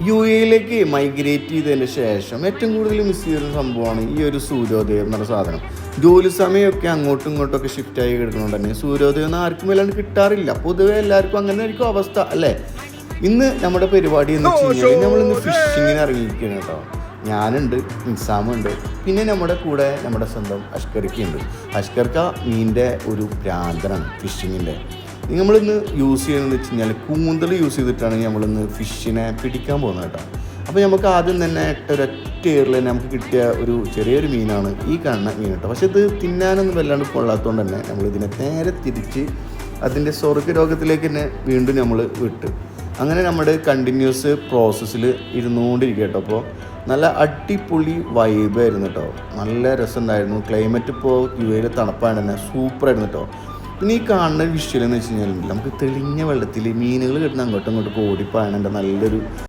U എയിലേക്ക് migrate ചെയ്തതിന് ശേഷം ഏറ്റവും കൂടുതൽ മിസ് ചെയ്യുന്ന സംഭവമാണ് ഈ ഒരു സൂര്യോദയം എന്നുള്ള സാധനം. ജോലി സമയമൊക്കെ അങ്ങോട്ടും ഇങ്ങോട്ടൊക്കെ ഷിഫ്റ്റായി കിടക്കുന്നുണ്ട് തന്നെ സൂര്യോദയം ഒന്നും ആർക്കും വല്ലാണ്ട് കിട്ടാറില്ല. പൊതുവെ എല്ലാവർക്കും അങ്ങനെ ആയിരിക്കും അവസ്ഥ അല്ലേ. ഇന്ന് നമ്മുടെ പരിപാടി എന്ന് വെച്ച് കഴിഞ്ഞാൽ നമ്മളിന്ന് ഫിഷിങ്ങിന് ഇറങ്ങിയിരിക്കുകയാണ് കേട്ടോ. ഞാനുണ്ട്, നിസാമുണ്ട്, പിന്നെ നമ്മുടെ കൂടെ നമ്മുടെ സ്വന്തം അഷ്കർക്കുണ്ട്. അഷ്കർക്ക മീനിൻ്റെ ഒരു ഭ്രാന്തനാണ് ഫിഷിങ്ങിൻ്റെ. നമ്മളിന്ന് യൂസ് ചെയ്യുന്നതെന്ന് വെച്ച് കഴിഞ്ഞാൽ കൂന്തൽ യൂസ് ചെയ്തിട്ടാണ് നമ്മളിന്ന് ഫിഷിനെ പിടിക്കാൻ പോകുന്നത് കേട്ടോ. അപ്പോൾ നമുക്ക് ആദ്യം തന്നെ ഒരൊറ്റ ഏറിൽ തന്നെ നമുക്ക് കിട്ടിയ ഒരു ചെറിയൊരു മീനാണ് ഈ കാണുന്ന മീൻ കേട്ടോ. പക്ഷെ ഇത് തിന്നാനൊന്നും വല്ലാണ്ട് കൊള്ളാത്തതുകൊണ്ട് തന്നെ നമ്മളിതിനെ നേരെ തിരിച്ച് അതിൻ്റെ സ്വർഗ്ഗരോഗത്തിലേക്ക് തന്നെ വീണ്ടും നമ്മൾ വിട്ട് അങ്ങനെ നമ്മുടെ കണ്ടിന്യൂസ് പ്രോസസ്സിൽ ഇരുന്നുകൊണ്ടിരിക്കുക കേട്ടോ. അപ്പോൾ നല്ല അടിപൊളി വൈബായിരുന്നു കേട്ടോ. നല്ല രസമുണ്ടായിരുന്നു. ക്ലൈമറ്റ് ഇപ്പോൾ യു എയിൽ തണുപ്പാണ് തന്നെ സൂപ്പറായിരുന്നു കേട്ടോ. പിന്നെ ഈ കാണുന്ന വിഷ്വൽ എന്ന് വെച്ച് കഴിഞ്ഞാൽ നമുക്ക് തെളിഞ്ഞ വെള്ളത്തിൽ മീനുകൾ കിട്ടുന്ന അങ്ങോട്ടും ഇങ്ങോട്ടും ഓടിപ്പായണ നല്ലൊരു